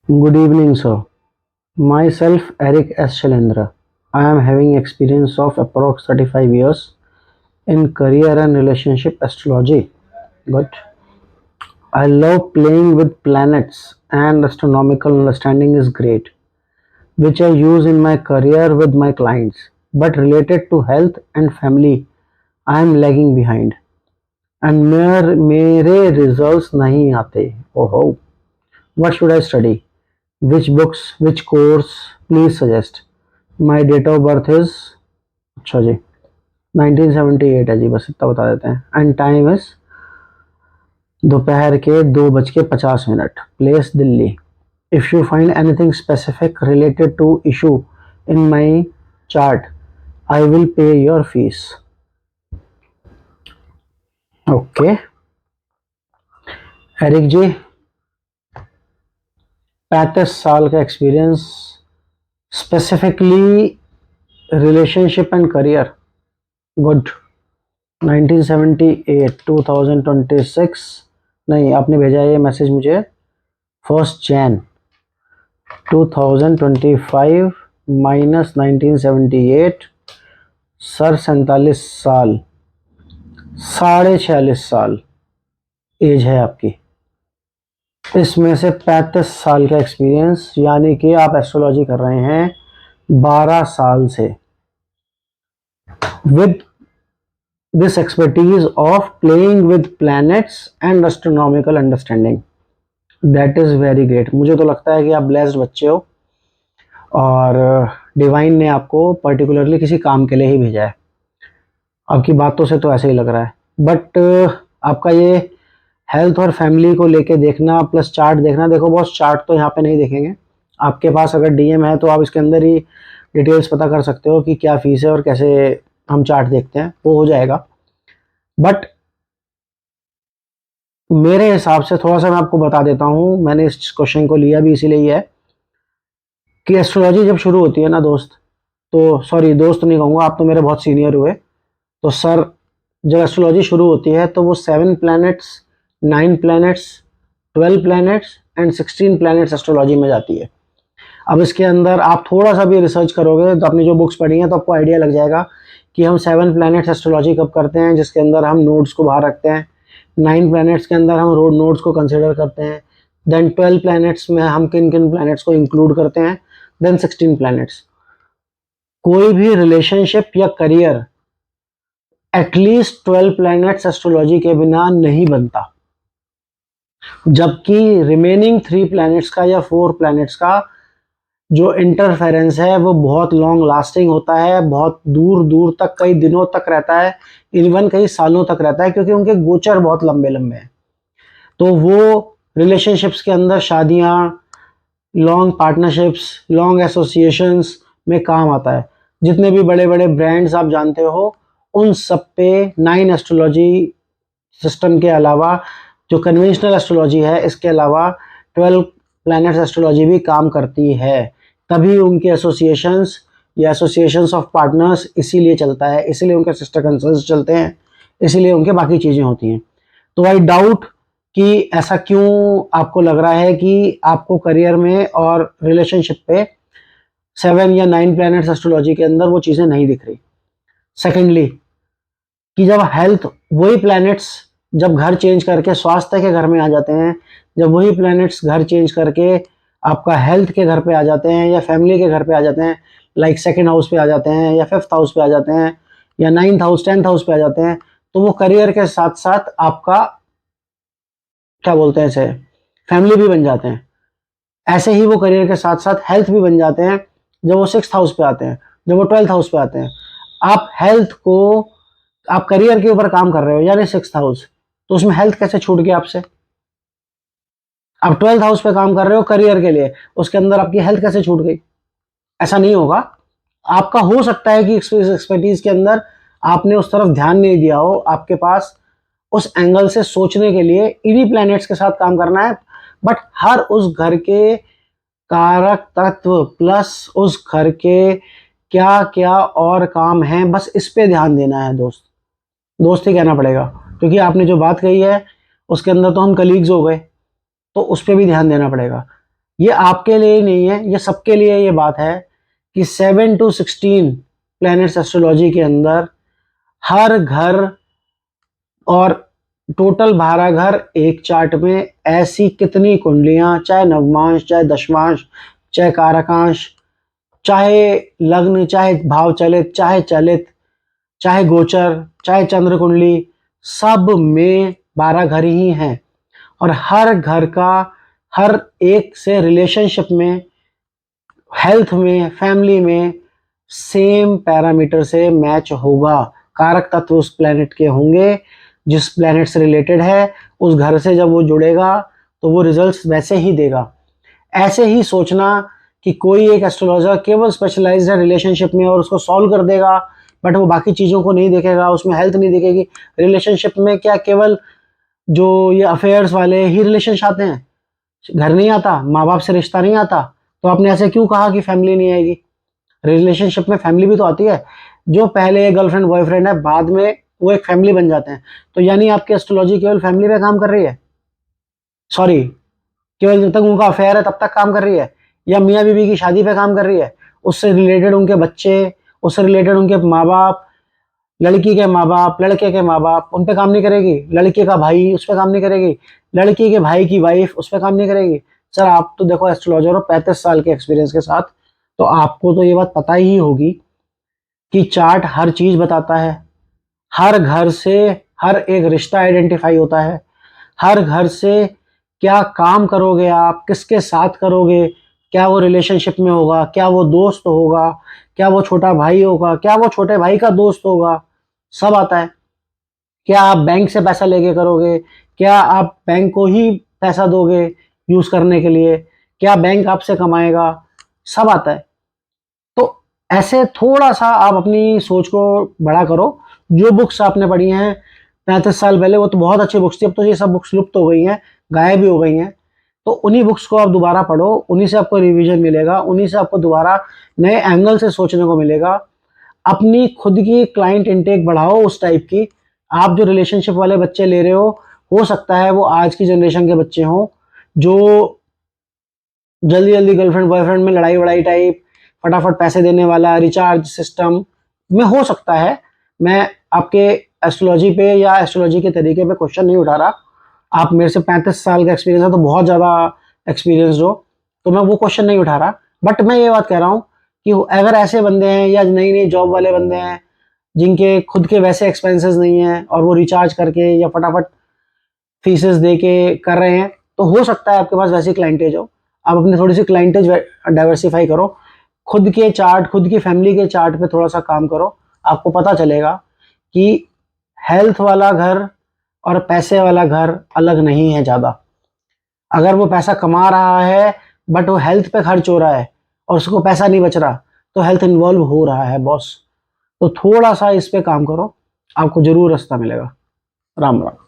Good evening, sir. Myself, Eric S. Shalendra. I am having experience of approx 35 years in career and relationship astrology. Good. I love playing with planets and astronomical understanding is great, which I use in my career with my clients. But related to health and family, I am lagging behind. And मेरे results नहीं आते. Oh, what should I study? Which books, which course? Please suggest. My date of birth is अच्छा जी 1978 है जी, बस इतना बता देते हैं. एंड टाइम इज दोपहर के 2:50. Place Delhi. If you find anything specific related to issue in my chart I will pay your fees. Okay Eric ji, 35 साल का experience, specifically relationship and career. Good. 1978 2026 नहीं, आपने भेजा ये मैसेज मुझे 1 जैन 2025 माइनस 1978. सर 47 साल, 46.5 साल एज है आपकी. इसमें से 35 साल का एक्सपीरियंस, यानी कि आप एस्ट्रोलॉजी कर रहे हैं 12 साल से with this expertise of playing with planets and astronomical understanding. That is very great. मुझे तो लगता है कि आप ब्लेस्ड बच्चे हो और डिवाइन ने आपको पर्टिकुलरली किसी काम के लिए ही भेजा है. आपकी बातों से तो ऐसे ही लग रहा है. बट आपका ये हेल्थ और फैमिली को लेके देखना प्लस चार्ट देखना, देखो बॉस, चार्ट तो यहाँ पे नहीं देखेंगे. आपके पास अगर डीएम है तो आप इसके अंदर ही डिटेल्स पता कर सकते हो कि क्या फीस है और कैसे हम चार्ट देखते हैं, वो हो जाएगा. बट मेरे हिसाब से थोड़ा सा मैं आपको बता देता हूँ, मैंने इस क्वेश्चन को लिया भी इसीलिए है कि एस्ट्रोलॉजी जब शुरू होती है ना दोस्त, तो सॉरी दोस्त नहीं कहूँगा, आप तो मेरे बहुत सीनियर हुए, तो सर जब एस्ट्रोलॉजी शुरू होती है तो वो 7 planets, 9 planets, 12 planets and 16 planets astrology में जाती है. अब इसके अंदर आप थोड़ा सा भी रिसर्च करोगे तो अपनी जो बुक्स पढ़ी हैं तो आपको आइडिया लग जाएगा कि हम 7 प्लैनेट्स एस्ट्रोलॉजी कब करते हैं, जिसके अंदर हम नोड्स को बाहर रखते हैं. 9 प्लैनेट्स के अंदर हम रोड नोड्स को कंसिडर करते हैं. देन 12 प्लैनेट्स में हम किन किन प्लैनेट्स को इंक्लूड करते हैं. Then 16 planets. कोई भी रिलेशनशिप या करियर एटलीस्ट 12 प्लैनेट्स एस्ट्रोलॉजी के बिना नहीं बनता, जबकि रिमेनिंग 3 प्लैनेट्स का या 4 प्लैनेट्स का जो इंटरफेरेंस है वो बहुत लॉन्ग लास्टिंग होता है, बहुत दूर दूर तक, कई दिनों तक रहता है, इवन कई सालों तक रहता है, क्योंकि उनके गोचर बहुत लंबे लंबे हैं. तो वो रिलेशनशिप्स के अंदर शादियां, लॉन्ग पार्टनरशिप्स, लॉन्ग एसोसिएशंस में काम आता है. जितने भी बड़े बड़े ब्रांड्स आप जानते हो उन सब पे 9 एस्ट्रोलॉजी सिस्टम के अलावा, जो कन्वेंशनल एस्ट्रोलॉजी है इसके अलावा 12 प्लैनेट्स एस्ट्रोलॉजी भी काम करती है. तभी उनके एसोसिएशंस या एसोसिएशंस ऑफ पार्टनर्स इसीलिए चलता है, इसीलिए उनके सिस्टर कंसर्न्स चलते हैं, इसीलिए उनके बाकी चीज़ें होती हैं. तो आई डाउट कि ऐसा क्यों आपको लग रहा है कि आपको करियर में और रिलेशनशिप पे 7 या 9 प्लैनेट्स एस्ट्रोलॉजी के अंदर वो चीज़ें नहीं दिख रही. सेकेंडली, कि जब हेल्थ, वही प्लैनेट्स जब घर चेंज करके स्वास्थ्य के घर में आ जाते हैं, जब वही प्लैनेट्स घर चेंज करके आपका हेल्थ के घर पे आ जाते हैं या फैमिली के घर पे आ जाते हैं, लाइक सेकंड हाउस पे आ जाते हैं या 5th हाउस पे आ जाते हैं या 9th हाउस 10th हाउस पे आ जाते हैं, तो वो करियर के साथ साथ आपका क्या बोलते हैं इसे, फैमिली भी बन जाते हैं. ऐसे ही वो करियर के साथ साथ हेल्थ भी बन जाते हैं जब वो 6th हाउस पे आते हैं, जब वो 12th हाउस पे आते हैं. आप हेल्थ को, आप करियर के ऊपर काम कर रहे हो यानी 6th हाउस, तो उसमें हेल्थ कैसे छूट गया आपसे. आप 12th हाउस पे काम कर रहे हो करियर के लिए, उसके अंदर आपकी हेल्थ कैसे छूट गई. ऐसा नहीं होगा. आपका हो सकता है कि एक्सपर्टीज के अंदर आपने उस तरफ ध्यान नहीं दिया हो, आपके पास उस एंगल से सोचने के लिए इन्हीं प्लैनेट्स के साथ काम करना है. बट हर उस घर के कारक तत्व प्लस उस घर के क्या क्या और काम है, बस इस पे ध्यान देना है दोस्त. दोस्त ही कहना पड़ेगा, क्योंकि आपने जो बात कही है उसके अंदर तो हम कलीग्स हो गए, तो उस पर भी ध्यान देना पड़ेगा. ये आपके लिए ही नहीं है, ये सबके लिए ये बात है कि 7 to 16 प्लैनेट्स एस्ट्रोलॉजी के अंदर हर घर और टोटल 12 घर एक चार्ट में ऐसी कितनी कुंडलियां, चाहे नवमांश, चाहे दशमांश, चाहे कारकांश, चाहे लग्न, चाहे भाव चलित, चाहे चलित, चाहे गोचर, चाहे चंद्र कुंडली, सब में 12 घर ही हैं। और हर घर का हर एक से रिलेशनशिप में, हेल्थ में, फैमिली में सेम पैरामीटर से मैच होगा। कारक तत्व उस प्लेनेट के होंगे जिस प्लेनेट से रिलेटेड है, उस घर से जब वो जुड़ेगा तो वो रिजल्ट्स वैसे ही देगा। ऐसे ही सोचना कि कोई एक एस्ट्रोलॉजर केवल स्पेशलाइज्ड है रिलेशनशिप में और उसको सॉल्व कर देगा, बट वो बाकी चीज़ों को नहीं देखेगा, उसमें हेल्थ नहीं देखेगी। रिलेशनशिप में क्या केवल जो ये अफेयर्स वाले ही रिलेशनशिप आते हैं? घर नहीं आता, माँ बाप से रिश्ता नहीं आता, तो आपने ऐसे क्यों कहा कि फैमिली नहीं आएगी? रिलेशनशिप में फैमिली भी तो आती है। जो पहले गर्लफ्रेंड बॉयफ्रेंड है, बाद में वो एक फैमिली बन जाते हैं। तो यानी आपकी एस्ट्रोलॉजी केवल फैमिली पे काम कर रही है, सॉरी, केवल जब तक उनका अफेयर है तब तक काम कर रही है, या मियाँ बीवी की शादी पे काम कर रही है, उससे रिलेटेड उनके बच्चे, उससे रिलेटेड उनके माँ बाप, लड़की के माँ बाप, लड़के के माँ बाप, उन पे काम नहीं करेगी? लड़के का भाई उस पर काम नहीं करेगी? लड़की के भाई की वाइफ उस पर काम नहीं करेगी? सर आप तो देखो एस्ट्रोलॉजर हो 35 साल के एक्सपीरियंस के साथ, तो आपको तो ये बात पता ही होगी कि चार्ट हर चीज बताता है। हर घर से हर एक रिश्ता आइडेंटिफाई होता है। हर घर से क्या काम करोगे आप, किसके साथ करोगे, क्या वो रिलेशनशिप में होगा, क्या वो दोस्त होगा, क्या वो छोटा भाई होगा, क्या वो छोटे भाई का दोस्त होगा, सब आता है। क्या आप बैंक से पैसा लेके करोगे, क्या आप बैंक को ही पैसा दोगे यूज करने के लिए, क्या बैंक आपसे कमाएगा, सब आता है। तो ऐसे थोड़ा सा आप अपनी सोच को बड़ा करो। जो बुक्स आपने पढ़ी हैं 35 साल पहले, वो तो बहुत अच्छी बुक्स थी, अब तो ये सब बुक्स लुप्त हो गई हैं, गायब भी हो गई हैं। तो उन्हीं बुक्स को आप दोबारा पढ़ो, उन्हीं से आपको रिवीजन मिलेगा, उन्हीं से आपको दोबारा नए एंगल से सोचने को मिलेगा। अपनी खुद की क्लाइंट इनटेक बढ़ाओ उस टाइप की। आप जो रिलेशनशिप वाले बच्चे ले रहे हो सकता है वो आज की जनरेशन के बच्चे हों, जो जल्दी जल्दी गर्लफ्रेंड बॉयफ्रेंड में लड़ाई वड़ाई टाइप, फटाफट पैसे देने वाला रिचार्ज सिस्टम में हो सकता है। मैं आपके एस्ट्रोलॉजी पे या एस्ट्रोलॉजी के तरीके पे क्वेश्चन नहीं उठा रहा। आप मेरे से 35 साल का एक्सपीरियंस है तो बहुत ज़्यादा एक्सपीरियंस हो, तो मैं वो क्वेश्चन नहीं उठा रहा। बट मैं ये बात कह रहा हूँ कि अगर ऐसे बंदे हैं या नई नई जॉब वाले बंदे हैं जिनके खुद के वैसे एक्सपेंसेस नहीं हैं और वो रिचार्ज करके या फटाफट फीसेस दे के कर रहे हैं, तो हो सकता है आपके पास वैसी क्लाइंटेज हो। आप अपनी थोड़ी सी क्लाइंटेज डाइवर्सिफाई करो, खुद के चार्ट, खुद की फैमिली के चार्ट पे थोड़ा सा काम करो। आपको पता चलेगा कि हेल्थ वाला घर और पैसे वाला घर अलग नहीं है ज़्यादा। अगर वो पैसा कमा रहा है बट वो हेल्थ पे खर्च हो रहा है और उसको पैसा नहीं बच रहा, तो हेल्थ इन्वॉल्व हो रहा है बॉस। तो थोड़ा सा इस पे काम करो, आपको जरूर रास्ता मिलेगा। राम राम।